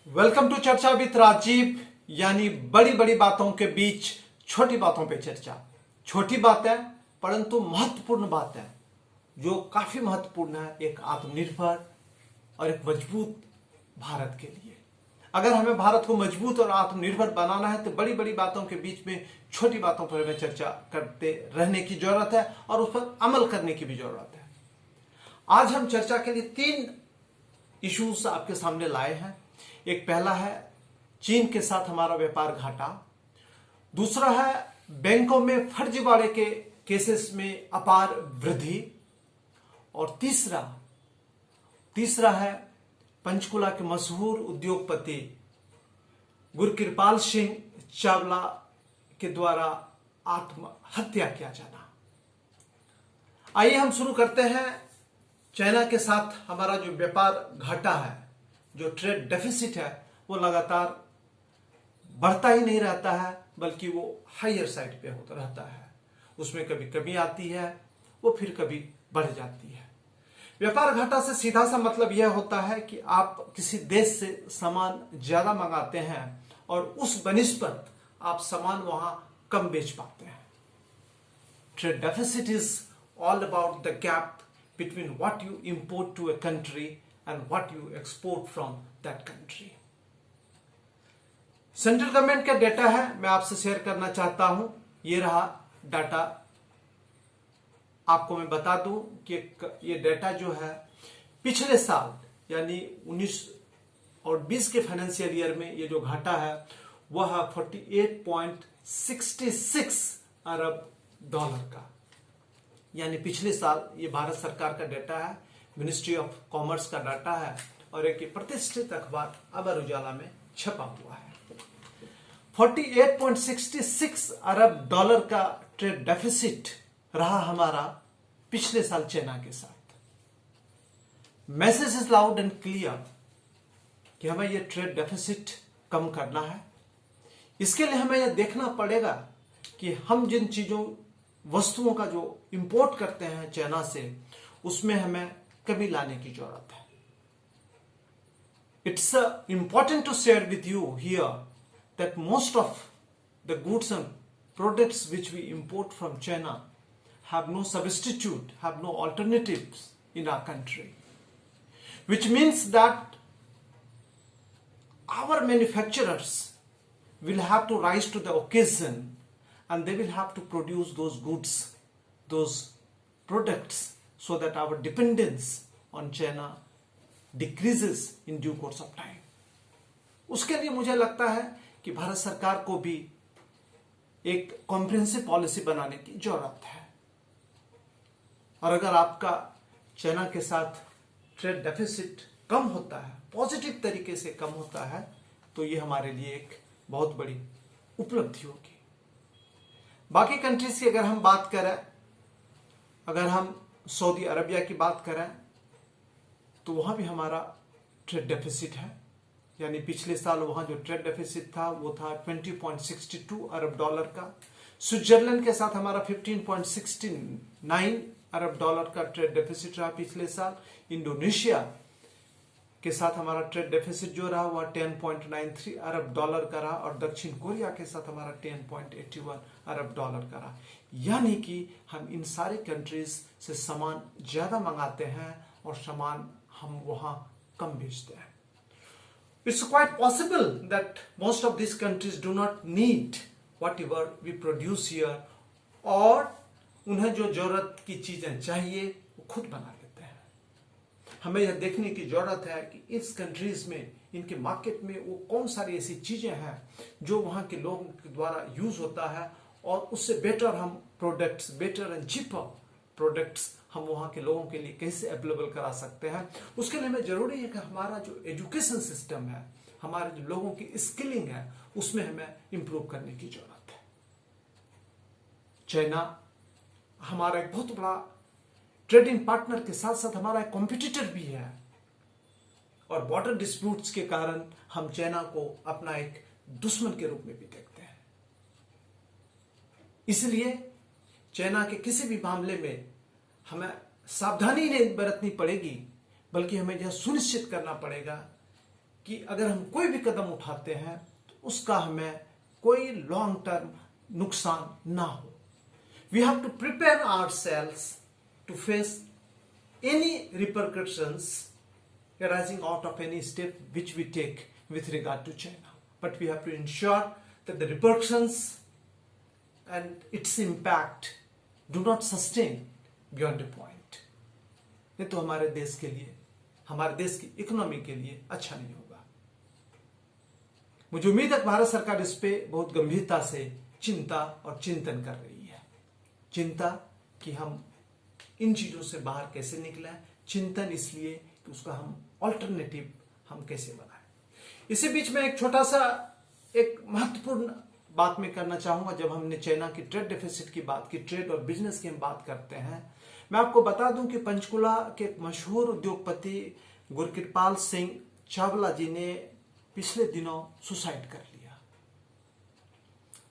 Welcome to चर्चा with Rajiv. यानी बड़ी बड़ी बातों के बीच छोटी बातों पे चर्चा। छोटी बात है परंतु महत्वपूर्ण बात है, जो काफी महत्वपूर्ण है एक आत्मनिर्भर और एक मजबूत भारत के लिए। अगर हमें भारत को मजबूत और आत्मनिर्भर बनाना है तो बड़ी बड़ी बातों के बीच में छोटी बातों पर हमें चर्चा करते रहने की जरूरत है और उस पर अमल करने की भी जरूरत है। आज हम चर्चा के लिए 3 इश्यूज आपके सामने लाए हैं। एक पहला है चीन के साथ हमारा व्यापार घाटा, दूसरा है बैंकों में फर्जीवाड़े के केसेस में अपार वृद्धि, और तीसरा है पंचकुला के मशहूर उद्योगपति गुरकिरपाल सिंह चावला के द्वारा आत्महत्या किया जाना। आइए हम शुरू करते हैं। चाइना के साथ हमारा जो व्यापार घाटा है, जो ट्रेड डेफिसिट है, वो लगातार बढ़ता ही नहीं रहता है, बल्कि वो हायर साइड पे होता रहता है। उसमें कभी कमी आती है, वो फिर कभी बढ़ जाती है। व्यापार घाटा से सीधा सा मतलब यह होता है कि आप किसी देश से सामान ज्यादा मंगाते हैं और उस बनिस्बत आप सामान वहां कम बेच पाते हैं। Trade deficit is all about the gap between what you import to a country and what you export from that country. Central government का डेटा है, मैं आपसे शेयर करना चाहता हूं। ये रहा डाटा। आपको मैं बता दूं कि ये डेटा जो है पिछले साल यानी 19 और 20 के फाइनेंशियल ईयर में ये जो घाटा है वह है 48.66 अरब डॉलर का। यानी पिछले साल, ये भारत सरकार का डाटा है, मिनिस्ट्री ऑफ कॉमर्स का डाटा है और एक प्रतिष्ठित अखबार अमर उजाला में छपा हुआ है। 48.66 अरब डॉलर का ट्रेड डेफिसिट रहा हमारा पिछले साल चाइना के साथ। Message is loud and clear कि हमें यह ट्रेड डेफिसिट कम करना है। इसके लिए हमें यह देखना पड़ेगा कि हम जिन वस्तुओं का जो इंपोर्ट करते हैं चाइना से, उसमें हमें कमी लाने की जरूरत है। It's important to share with you here that most of the goods and products which we import from China have no substitute, have no alternatives in our country, which means that our manufacturers will have to rise to the occasion and they will have to produce those goods, those products, so that our dependence on China decreases in due course of time. उसके लिए मुझे लगता है कि भारत सरकार को भी एक कॉम्प्रिहेंसिव पॉलिसी बनाने की जरूरत है। और अगर आपका चाइना के साथ ट्रेड डेफिसिट कम होता है, पॉजिटिव तरीके से कम होता है, तो ये हमारे लिए एक बहुत बड़ी उपलब्धि होगी। बाकी कंट्रीज की अगर हम बात करें, अगर हम सऊदी अरबिया की बात करें, तो वहां भी हमारा ट्रेड डेफिसिट है। यानी पिछले साल वहां जो ट्रेड डेफिसिट था वो था 20.62 अरब डॉलर का। स्विट्जरलैंड के साथ हमारा 15.69 अरब डॉलर का ट्रेड डेफिसिट रहा पिछले साल। इंडोनेशिया के साथ हमारा ट्रेड डेफिसिट जो रहा वह 10.93 अरब डॉलर का रहा, और दक्षिण कोरिया के साथ हमारा 10.81 अरब डॉलर का रहा। यानी कि हम इन सारे कंट्रीज से सामान ज्यादा मंगाते हैं और सामान हम वहां कम बेचते हैं। It's quite possible that most of this countries do not need whatever we produce here, और उन्हें जो जरूरत की चीजें चाहिए वो खुद बना लेते हैं। हमें यह देखने की जरूरत है कि इस कंट्रीज में, इनके मार्केट में वो कौन सारी ऐसी चीजें हैं जो वहां के लोगों के द्वारा यूज होता है, और उससे बेटर हम products, better and cheaper products हम वहां के लोगों के लिए कैसे अवेलेबल करा सकते हैं। उसके लिए हमें जरूरी है कि हमारा जो एजुकेशन सिस्टम है, हमारे जो लोगों की स्किलिंग है, उसमें हमें इंप्रूव करने की जरूरत है। चाइना हमारा एक बहुत बड़ा ट्रेडिंग पार्टनर के साथ साथ हमारा एक कॉम्पिटिटर भी है, और बॉर्डर डिस्प्यूट्स के कारण हम चाइना को अपना एक दुश्मन के रूप में भी देखते हैं। इसलिए चाइना के किसी भी मामले में हमें सावधानी नहीं बरतनी पड़ेगी, बल्कि हमें यह सुनिश्चित करना पड़ेगा कि अगर हम कोई भी कदम उठाते हैं तो उसका हमें कोई लॉन्ग टर्म नुकसान ना हो. We have to prepare ourselves to face any repercussions arising out of any step which we take with regard to China. But we have to ensure that the repercussions and its impact do not sustain beyond a point. नहीं तो हमारे देश के लिए, हमारे देश की economy के लिए अच्छा नहीं होगा. मुझे उम्मीद है कि भारत सरकार इस पे बहुत गंभीरता से चिंता और चिंतन कर रही है. चिंता कि हम इन चीजों से बाहर कैसे निकलें, चिंतन इसलिए कि उसका हम ऑल्टरनेटिव हम कैसे बनाएं. इसी बीच में एक छोटा सा एक महत्वपूर्ण बात मैं करना चाहूंगा. जब हमने चाइना की ट्रेड डेफिसिट की बात की, ट्रेड और बिजनेस की हम बात करते हैं, मैं आपको बता दूं कि पंचकुला के एक मशहूर उद्योगपति गुरकिरपाल सिंह चावला जी ने पिछले दिनों सुसाइड कर लिया.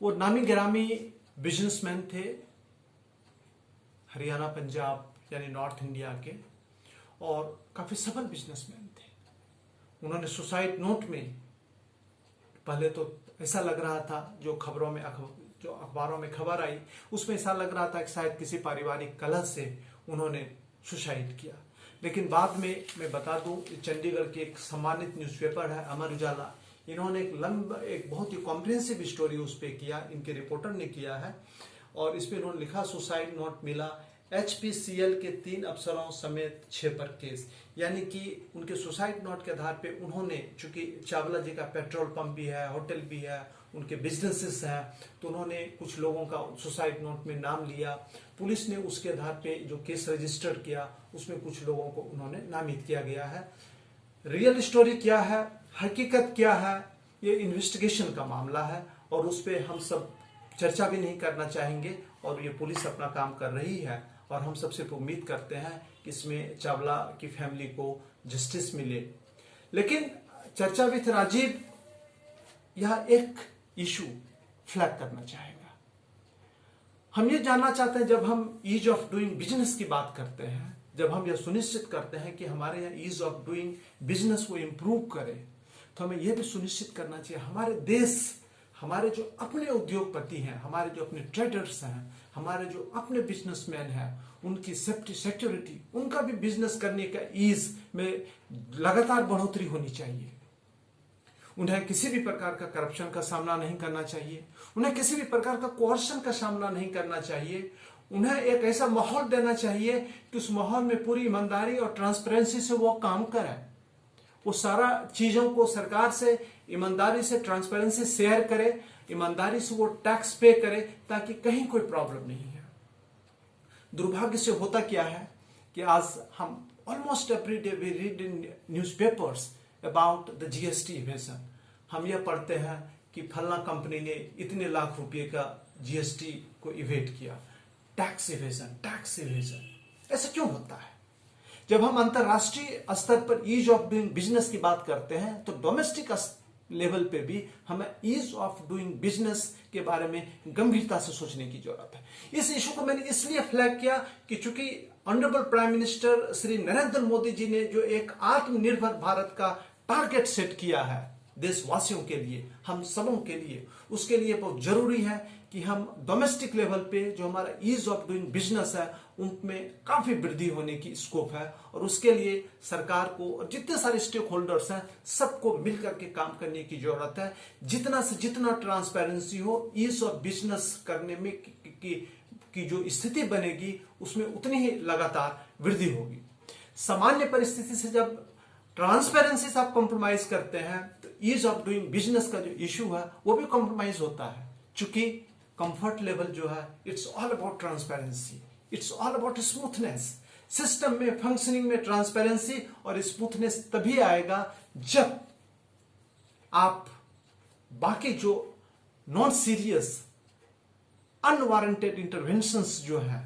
वो नामी गिरामी बिजनेसमैन थे, हरियाणा पंजाब यानी नॉर्थ इंडिया के, और काफी सफल बिजनेसमैन थे. उन्होंने सुसाइड नोट में, पहले तो ऐसा लग रहा था, जो खबरों में जो अखबारों में खबर आई उसमें ऐसा लग रहा था कि शायद किसी पारिवारिक कलह से उन्होंने सुसाइड किया. लेकिन बाद में मैं बता दूं, चंडीगढ़ के एक सम्मानित न्यूज़पेपर है अमर उजाला, इन्होंने एक बहुत ही कॉम्प्रिहेंसिव स्टोरी उस पर किया, इनके रिपोर्टर ने किया है. और इसमें उन्होंने लिखा, सुसाइड नोट मिला HPCL के 3 अफसरों समेत 6 पर केस. यानी कि उनके सुसाइड नोट के आधार पे उन्होंने, चूंकि चावला जी का पेट्रोल पंप भी है, होटल भी है, उनके बिजनेसेस हैं, तो उन्होंने कुछ लोगों का सुसाइड नोट में नाम लिया. पुलिस ने उसके आधार पे जो केस रजिस्टर किया उसमें कुछ लोगों को उन्होंने नामित किया गया है. रियल स्टोरी क्या है, हकीकत क्या है, ये इन्वेस्टिगेशन का मामला है और उस पर हम सब चर्चा भी नहीं करना चाहेंगे. और ये पुलिस अपना काम कर रही है और हम सबसे उम्मीद करते हैं कि इसमें चावला की फैमिली को जस्टिस मिले. लेकिन चर्चा विद राजीव यह एक इशू फ्लैग करना चाहेगा. हम ये जानना चाहते हैं, जब हम ईज ऑफ डूइंग बिजनेस की बात करते हैं, जब हम यह सुनिश्चित करते हैं कि हमारे यहाँ ईज ऑफ डूइंग बिजनेस को इम्प्रूव करें, तो हमें यह भी सुनिश्चित करना चाहिए हमारे देश, हमारे जो अपने उद्योगपति हैं, हमारे जो अपने ट्रेडर्स हैं, हमारे जो अपने बिजनेसमैन हैं, उनकी सेफ्टी सिक्योरिटी, उनका भी बिजनेस करने का ईज में लगातार बढ़ोतरी होनी चाहिए. उन्हें किसी भी प्रकार का करप्शन का सामना नहीं करना चाहिए, उन्हें किसी भी प्रकार का कोर्शन का सामना नहीं करना चाहिए. उन्हें एक ऐसा माहौल देना चाहिए कि उस माहौल में पूरी ईमानदारी और ट्रांसपेरेंसी से वो काम करें. वो सारा चीजों को सरकार से ईमानदारी से, ट्रांसपेरेंसी शेयर करे, ईमानदारी से वो टैक्स पे करे, ताकि कहीं कोई प्रॉब्लम नहीं है. दुर्भाग्य से होता क्या है कि आज हम almost every day we read in newspapers about the GST evasion. हम यह पढ़ते हैं कि फलना कंपनी ने इतने लाख रुपए का GST को इवेट किया. Tax evasion, tax evasion. ऐसा क्यों होता है? जब हम अंतरराष्ट्रीय स्तर पर ईज ऑफ डूइंग बिजनेस की बात करते हैं, तो डोमेस्टिक लेवल पे भी हमें ईज ऑफ डूइंग बिजनेस के बारे में गंभीरता से सोचने की जरूरत है. इस इशू को मैंने इसलिए फ्लैग किया कि चूंकि honourable prime minister Shri Narendra Modi ji ने जो एक आत्मनिर्भर भारत का टारगेट सेट किया है देशवासियों के लिए, हम सबों के लिए, उसके लिए बहुत जरूरी है कि हम डोमेस्टिक लेवल पे जो हमारा ईज ऑफ डूइंग बिजनेस है उनमें काफी वृद्धि होने की स्कोप है. और उसके लिए सरकार को और जितने सारे स्टेक होल्डर्स हैं सबको मिलकर के काम करने की जरूरत है. जितना से जितना ट्रांसपेरेंसी हो, ईज ऑफ बिजनेस करने में की जो स्थिति बनेगी उसमें उतनी ही लगातार वृद्धि होगी. सामान्य परिस्थिति से जब ट्रांसपेरेंसी से आप कॉम्प्रोमाइज करते हैं तो ईज ऑफ डूइंग बिजनेस का जो इशू है वो भी कॉम्प्रोमाइज होता है. चूंकि कंफर्ट लेवल जो है, it's all about transparency, it's all about smoothness. System में, फंक्शनिंग में ट्रांसपेरेंसी और स्मूथनेस तभी आएगा जब आप बाकी जो नॉन सीरियस अनवारंटेड इंटरवेंशंस जो है,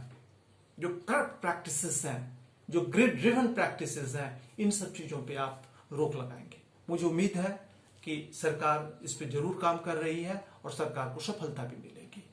जो करप्ट प्रैक्टिसेस हैं, जो ग्रिड ड्रिवन प्रैक्टिसेस हैं, इन सब चीजों पे आप रोक लगाएंगे. मुझे उम्मीद है कि सरकार इस पे जरूर काम कर रही है और सरकार को सफलता भी मिलेगी.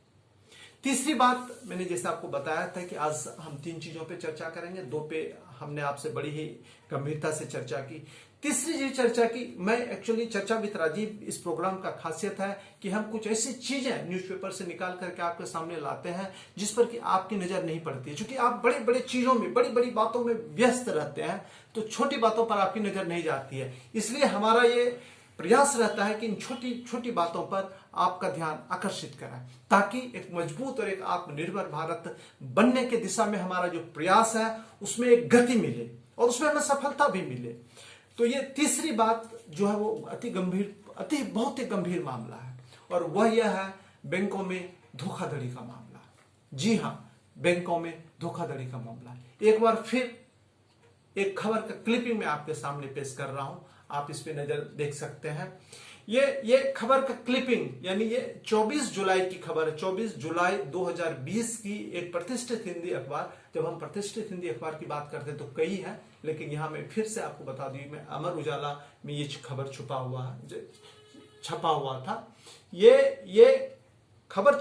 तीसरी बात, मैंने जैसे आपको बताया था कि आज हम 3 चीजों पे चर्चा करेंगे. 2 पे हमने आपसे बड़ी ही गंभीरता से चर्चा की. तीसरी जो चर्चा की, मैं एक्चुअली चर्चा विद राजीव इस प्रोग्राम का खासियत है कि हम कुछ ऐसी चीजें न्यूज़पेपर से निकाल करके आपके सामने लाते हैं जिस पर कि आपकी नजर नहीं पड़ती है। क्योंकि आप बड़े बड़े चीजों में, बड़ी बड़ी बातों में व्यस्त रहते हैं, तो छोटी बातों पर आपकी नजर नहीं जाती है। इसलिए हमारा ये प्रयास रहता है कि इन छोटी छोटी बातों पर आपका ध्यान आकर्षित करें, ताकि एक मजबूत और एक आत्मनिर्भर भारत बनने की दिशा में हमारा जो प्रयास है उसमें एक गति मिले और उसमें हमें सफलता भी मिले। तो ये तीसरी बात जो है वो बहुत ही गंभीर मामला है, और वह यह है बैंकों में धोखाधड़ी का मामला। जी हां, बैंकों में धोखाधड़ी का मामला। एक बार फिर एक खबर का क्लिपिंग मैं आपके सामने पेश कर रहा हूं, आप इस पे नजर देख सकते हैं। ये खबर का क्लिपिंग, यानी ये 24 जुलाई की खबर है, 24 जुलाई 2020 की एक प्रतिष्ठित हिंदी अखबार। जब हम प्रतिष्ठित हिंदी अखबार की बात करते हैं तो कई है, लेकिन यहां मैं फिर से आपको बता दूं, मैं अमर उजाला में ये खबर छपा हुआ था। ये खबर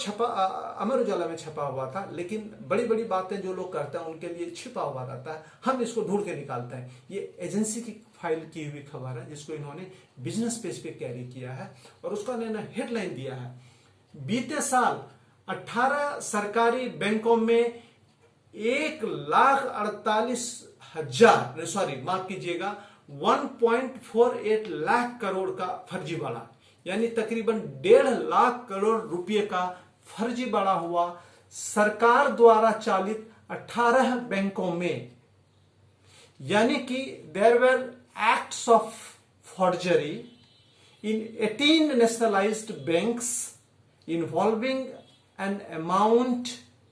अमर उजाला में छपा हुआ था, लेकिन बड़ी बड़ी बातें जो लोग करते हैं उनके लिए छिपा हुआ रहता है, हम इसको ढूंढ के निकालते हैं। ये एजेंसी की फाइल की हुई खबर है जिसको इन्होंने बिजनेस पेज पे कैरी किया है, और उसका इन्होंने हेडलाइन दिया है, बीते साल 18 सरकारी बैंकों में 1,48,000 लाख करोड़ का फर्जीवाड़ा, यानी तकरीबन 1.5 लाख करोड़ रुपए का फर्जीवाड़ा हुआ सरकार द्वारा चालित 18 बैंकों में। यानी कि there were acts of forgery in 18 nationalised banks involving an amount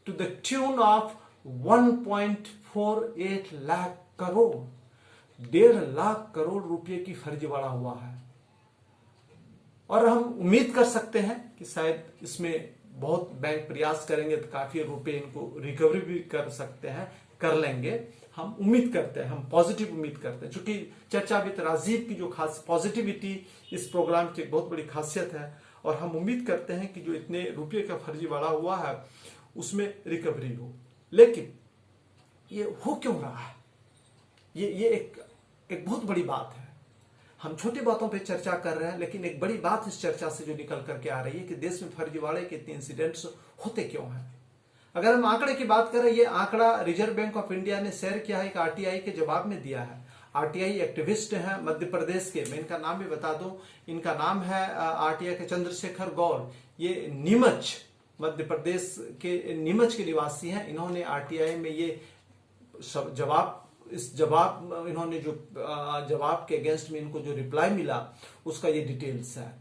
to the tune of 1.48 lakh crore. 1.5 lakh crore रुपए की फर्जीवाड़ा हुआ है, और हम उम्मीद कर सकते हैं कि शायद इसमें बहुत बैंक प्रयास करेंगे तो काफी रुपए इनको रिकवरी भी कर सकते हैं, कर लेंगे। हम उम्मीद करते हैं, हम पॉजिटिव उम्मीद करते हैं, क्योंकि चर्चा विद राजीव की जो खास पॉजिटिविटी इस प्रोग्राम की एक बहुत बड़ी खासियत है, और हम उम्मीद करते हैं कि जो इतने रुपये का फर्जीवाड़ा हुआ है उसमें रिकवरी हो। लेकिन ये हो क्यों रहा है, ये एक बहुत बड़ी बात है। हम छोटी बातों पे चर्चा कर रहे हैं, लेकिन एक बड़ी बात इस चर्चा से जो निकल करके आ रही है कि देश में फर्जीवाड़े के इतने इंसिडेंट्स होते क्यों हैं। अगर हम आंकड़े की बात करें, ये आंकड़ा रिजर्व बैंक ऑफ इंडिया ने शेयर किया है, एक आरटीआई के जवाब में दिया है। आरटीआई एक्टिविस्ट हैं मध्य प्रदेश के, मैं इनका नाम भी बता दूं, इनका नाम है आरटीआई के चंद्रशेखर गौर। ये नीमच, मध्य प्रदेश के नीमच के निवासी हैं। इन्होंने आरटीआई में ये इन्होंने जो जवाब के अगेंस्ट में इनको जो रिप्लाई मिला उसका ये डिटेल्स है।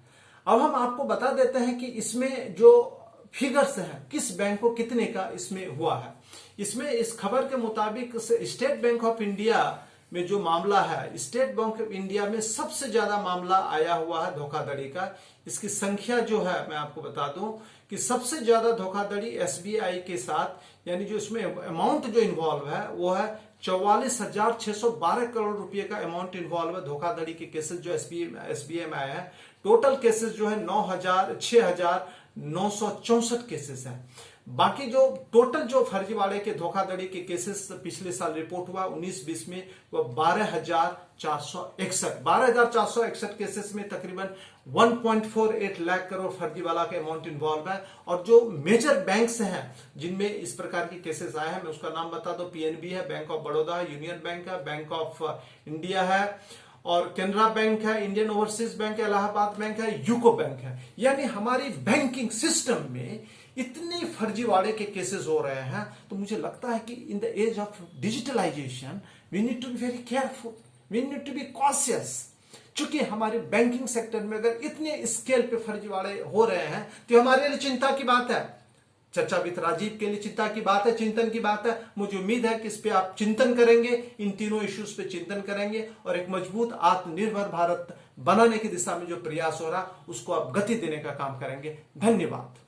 अब हम आपको बता देते हैं कि इसमें जो फिगर्स हैं, किस बैंक को कितने का इसमें हुआ है। इसमें इस खबर के मुताबिक स्टेट बैंक ऑफ इंडिया में जो मामला है, स्टेट बैंक ऑफ इंडिया में सबसे ज्यादा मामला आया हुआ है धोखाधड़ी का। इसकी संख्या जो है मैं आपको बता दूं कि सबसे ज्यादा धोखाधड़ी एसबीआई के साथ, यानी जो इसमें अमाउंट जो इन्वॉल्व है वो है 44,612 करोड़ रुपए का अमाउंट इन्वॉल्व है। धोखाधड़ी के केसेस जो एसबीआई में आए हैं, टोटल केसेस जो है 6,964 केसेस हैं। बाकी जो टोटल जो फर्जीवाड़े के धोखाधड़ी के पिछले साल रिपोर्ट हुआ 19-20 में, वह 12,461 केसेस में तकरीबन 1.48 लाख करोड़ फर्जीवाड़ा के अमाउंट इन्वॉल्व है। और जो मेजर बैंक्स हैं जिनमें इस प्रकार के केसेस आए हैं, मैं उसका नाम बता दो, पीएनबी है, बैंक ऑफ बड़ौदा है, यूनियन बैंक है, बैंक ऑफ इंडिया है, और केनरा बैंक है, इंडियन ओवरसीज बैंक है, इलाहाबाद बैंक है, यूको बैंक है। यानी हमारी बैंकिंग सिस्टम में इतने फर्जीवाड़े के केसेस हो रहे हैं, तो मुझे लगता है कि in the age of digitalisation we need to be very careful, we need to be cautious. चूंकि हमारे बैंकिंग सेक्टर में अगर इतने स्केल पे फर्जीवाड़े हो रहे हैं तो हमारे लिए चिंता की बात है। चर्चा विद राजीव के लिए चिंता की बात है, चिंतन की बात है। मुझे उम्मीद है कि इस पे आप चिंतन करेंगे, इन तीनों इश्यूज पे चिंतन करेंगे, और एक मजबूत आत्मनिर्भर भारत बनाने की दिशा में जो प्रयास हो रहा उसको आप गति देने का काम करेंगे। धन्यवाद।